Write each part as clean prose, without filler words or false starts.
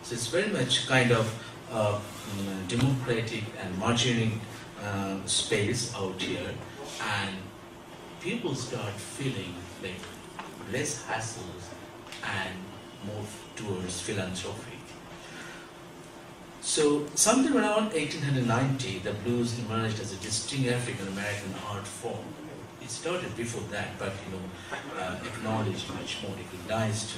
So it's very much kind of democratic and marginal space out here, and people start feeling like less hassles and move towards philanthropy. So, sometime around 1890, the blues emerged as a distinct African American art form. It started before that, but acknowledged, much more recognized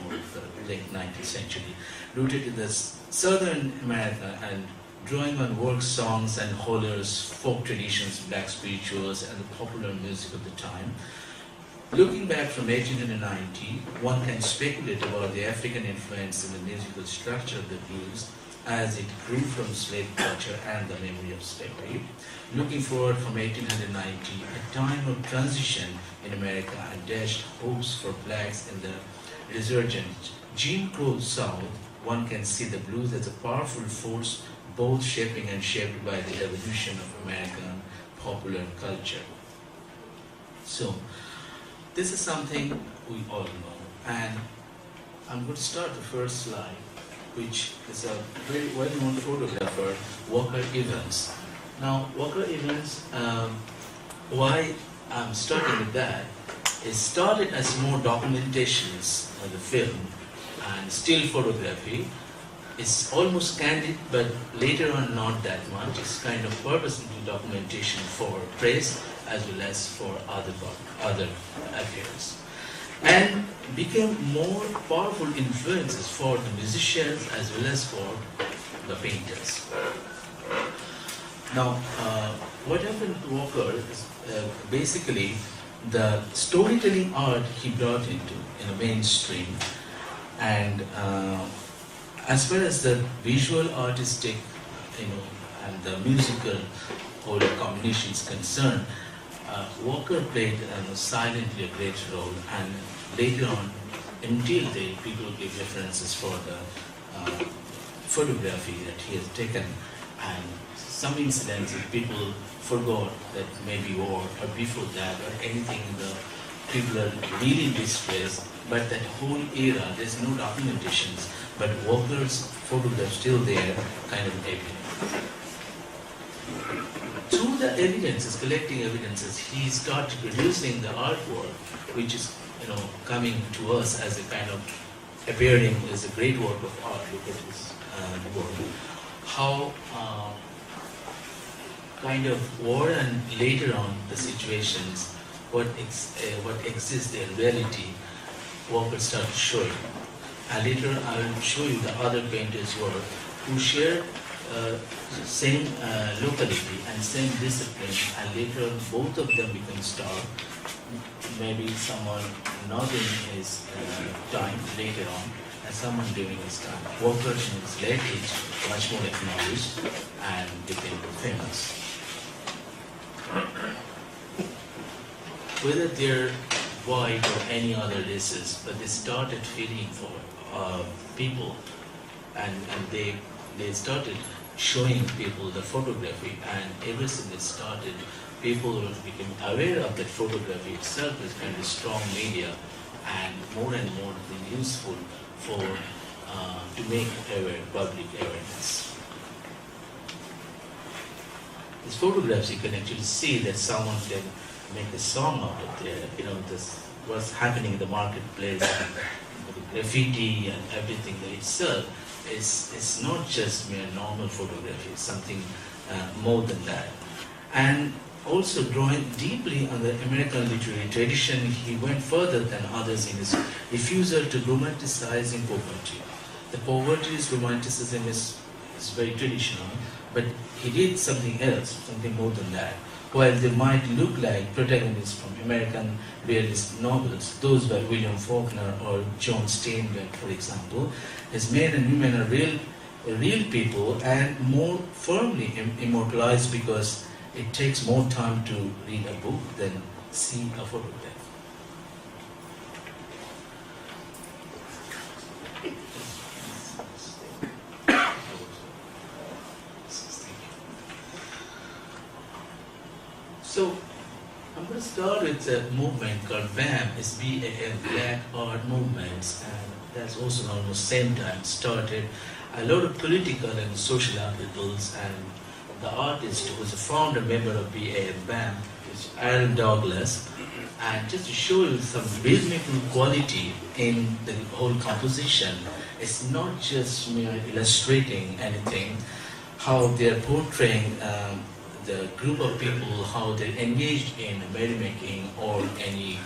more of the late 19th century, rooted in the Southern America and drawing on work songs and hollers, folk traditions, black spirituals, and the popular music of the time. Looking back from 1890, one can speculate about the African influence in the musical structure of the blues as it grew from slave culture and the memory of slavery. Looking forward from 1890, a time of transition in America and dashed hopes for blacks in the resurgent Jim Crow South, one can see the blues as a powerful force both shaping and shaped by the evolution of American popular culture. So, this is something we all know, and I'm going to start the first slide, which is a very well-known photographer, Walker Evans. Now, Walker Evans, why I'm starting with that, it started as more documentations of the film and still photography. It's almost candid, but later on not that much. It's kind of purposely documentation for press as well as for other affairs. And became more powerful influences for the musicians as well as for the painters. Now, what happened to Walker is basically the storytelling art he brought into in the mainstream, and as far as the visual artistic, and the musical whole combination is concerned, Walker played silently a great role, and later on, until date, people give references for the photography that he has taken, and some incidents that people forgot that maybe war or before that or anything people are really distressed, but that whole era, there's no documentations, but Walker's photographs still there, kind of evidence. Through the evidences, collecting evidences, he started producing the artwork, which is, coming to us as a kind of appearing as a great work of art. Look at this work. How kind of war and later on the situations, what exists in reality, Walker started showing. And later I will show you the other painters' work who share same locality and same discipline, and later on both of them become star. Maybe someone not in his time later on, and someone during his time. Walker in his late age, much more acknowledged and became famous. Whether they're white or any other races, but they started feeling for people, and they started showing people the photography, and ever since it started, people became aware of that photography itself as kind of strong media, and more useful for to make public awareness. These photographs, you can actually see that someone can make a song out of there. This what's happening in the marketplace, the graffiti and everything that itself is not just mere normal photography. It's something more than that. And also drawing deeply on the American literary tradition, he went further than others in his refusal to romanticizing poverty. The poverty's romanticism is very traditional, but he did something else, something more than that. While they might look like protagonists from American realist novels, those by William Faulkner or John Steinbeck, for example, his men and women are real people and more firmly immortalized because it takes more time to read a book than see a photograph. So, I'm going to start with a movement called BAM, it's B-A-M, Black Art Movements. And that's also almost same time started a lot of political and social articles, and the artist who was a founder member of BAM is Aaron Douglas. And just to show you some rhythmical quality in the whole composition, it's not just mere illustrating anything, how they're portraying the group of people, how they're engaged in merrymaking or any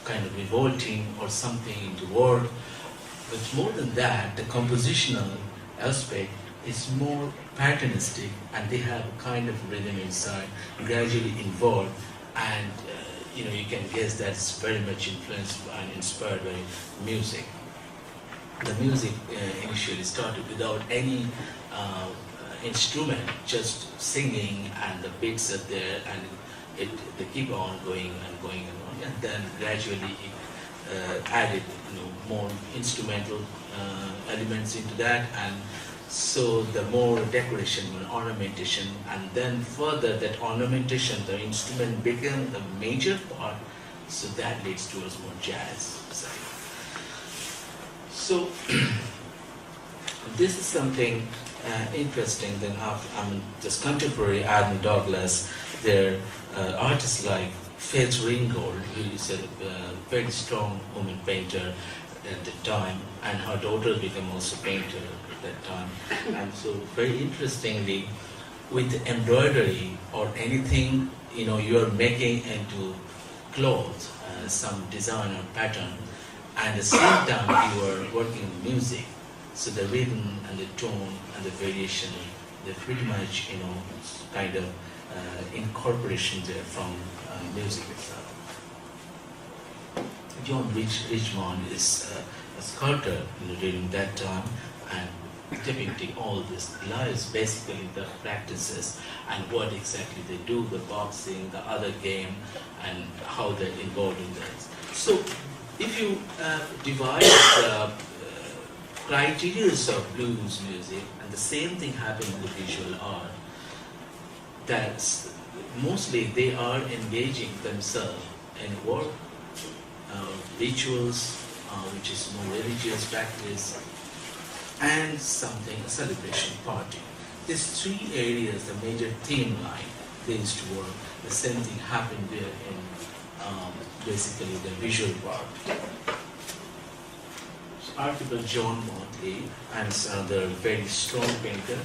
kind of revolting or something into war. But more than that, the compositional aspect is more patternistic, and they have a kind of rhythm inside, gradually involved, and you can guess that's very much influenced and inspired by music. The music initially started without any instrument, just singing, and the beats are there, and they keep on going and going and on, and then gradually added more instrumental elements into that, and so the more decoration and ornamentation, and then further that ornamentation, the instrument became the major part, so that leads towards more jazz side. So this is something interesting. Then this contemporary Adam Douglas, there are artists like Faith Ringgold, who is a very strong woman painter at the time, and her daughter became also painter at that time. And so very interestingly, with embroidery or anything you are making into clothes, some design or pattern, and at the same time you are working with music, so the rhythm and the tone and the variation, they're pretty much kind of incorporation there from music itself. John Richmond is a sculptor during that time, and depicting all this lives, basically the practices and what exactly they do, the boxing, the other game, and how they're involved in that. So if you divide the criteria of blues music, and the same thing happens with visual art, that's mostly they are engaging themselves in work, rituals, which is more religious practice, and something, a celebration party. These three areas, the major theme line, they used to work. The same thing happened there in basically the visual part. Archibald John Motley, and is another very strong painter.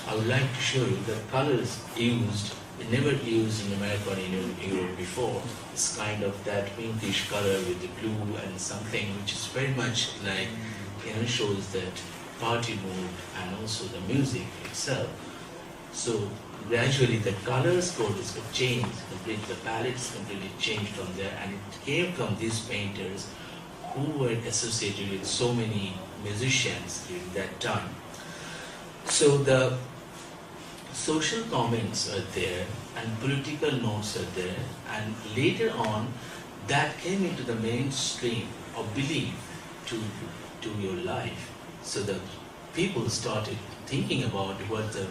I would like to show you the colors used, never used in America or in Europe before. It's kind of that pinkish color with the blue and something which is very much like, shows that party mood and also the music itself. So gradually the colors code is changed, the palettes completely changed from there, and it came from these painters who were associated with so many musicians during that time. So the social comments are there and political notes are there, and later on that came into the mainstream of belief to your life. So the people started thinking about what the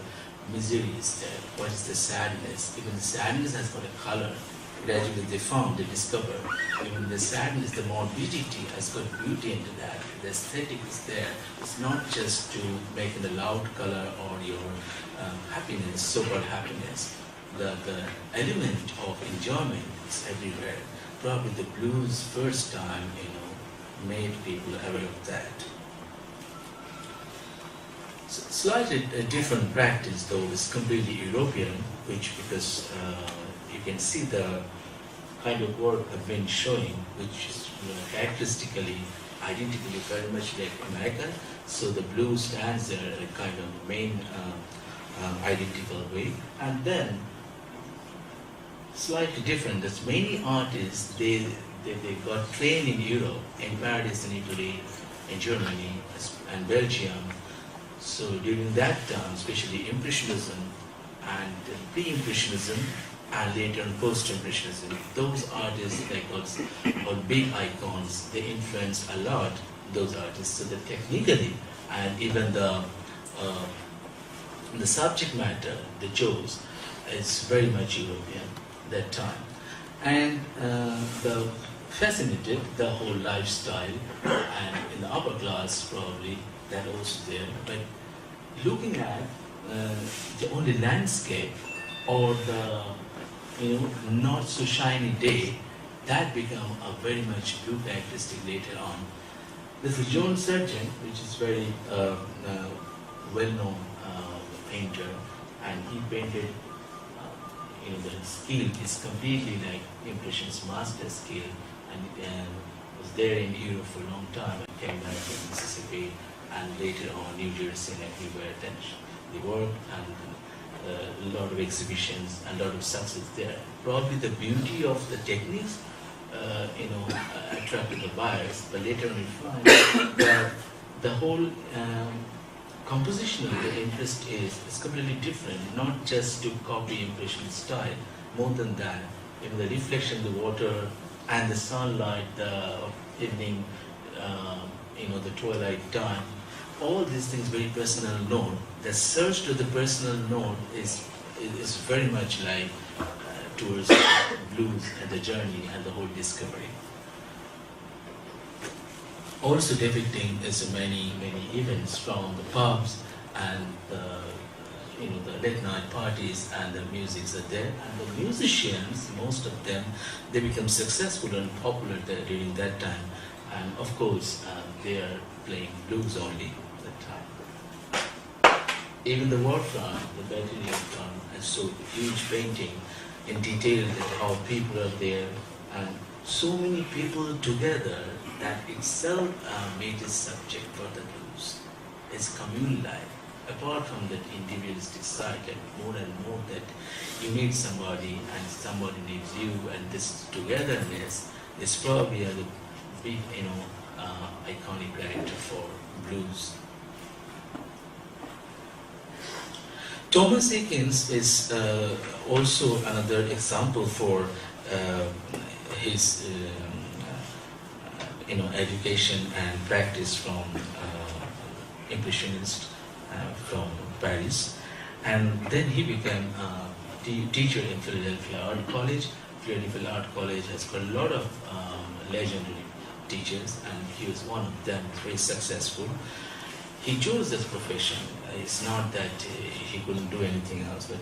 misery is there, what is the sadness. Even the sadness has got a color. Gradually they discovered, even the sadness, the morbidity has got beauty into that. The aesthetic is there. It's not just to make it a loud color or your happiness, so-called happiness. The element of enjoyment is everywhere. Probably the blues first time, made people aware of that. So slightly different practice though is completely European, which because you can see the kind of work I've been showing, which is characteristically, identically very much like American. So the blue stands there in a kind of main identical way. And then slightly different. There's many artists, they got trained in Europe, in Paris, in Italy, in Germany, and Belgium. So during that time, especially Impressionism and pre-Impressionism, and later on post-Impressionism, those artists or big icons, they influenced a lot those artists. So that technically, and even the subject matter they chose is very much European that time. And the fascinated, the whole lifestyle, and in the upper class probably that also there. But looking at the only landscape or the not so shiny day, that become a very much blue characteristic later on. This is John Surgeon, which is very well-known painter, and he painted. The skill is completely like Impressionist master skill, and was there in Europe for a long time and came back to Mississippi and later on New Jersey and everywhere. Then they worked and a lot of exhibitions and a lot of success there. Probably the beauty of the techniques, attracted the buyers, but later on we find that the whole compositional the interest is completely different, not just to copy Impressionist style, more than that, the reflection, the water and the sunlight, the evening, the twilight time, all these things very personal note. The search to the personal note is very much like towards blues and the journey and the whole discovery. Also depicting is many events from the pubs and the late night parties, and the musics are there, and the musicians, most of them, they become successful and popular there during that time, and of course they are playing blues only at that time. Even the waterfront, the Battery front, and so huge painting in detail that how people are there and so many people together, that itself made a subject for the blues. It's communal life. Apart from that individualistic side, like more and more that you need somebody and somebody needs you, and this togetherness is probably a big, iconic character for blues. Thomas Eakins is also another example for his education and practice from Impressionist from Paris, and then he became a teacher in Philadelphia Art College. Philadelphia Art College has got a lot of legendary teachers, and he was one of them, very successful. He chose this profession. It's not that he couldn't do anything else, but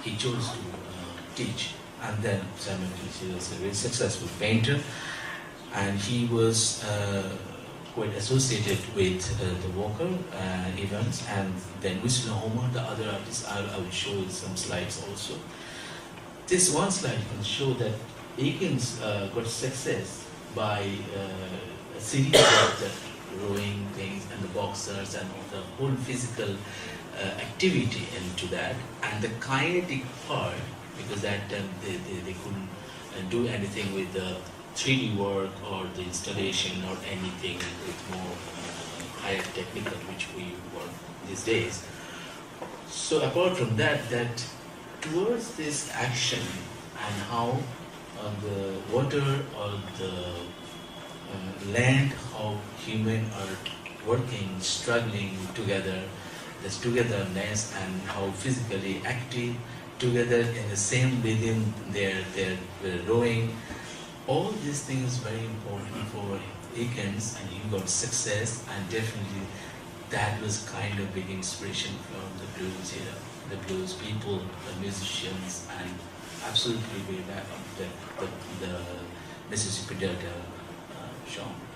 he chose to teach. And then simultaneously he was a very successful painter, and he was quite associated with the Walker events, and then Whistler Homer, the other artists. I will show you some slides also. This one slide can show that Eakins got success by a series of the rowing things and the boxers and all the whole physical activity into that, and the kinetic part, because that time they couldn't do anything with the 3D work or the installation or anything with more higher technical, which we work these days. So apart from that, that towards this action and how the water or the land, how human are working, struggling together, this togetherness, and how physically active together in the same rhythm, they're rowing. All these things very important for Eakins, and he got success, and definitely that was kind of big inspiration from the blues era, the blues people, the musicians, and absolutely way back up the Mississippi Delta genre.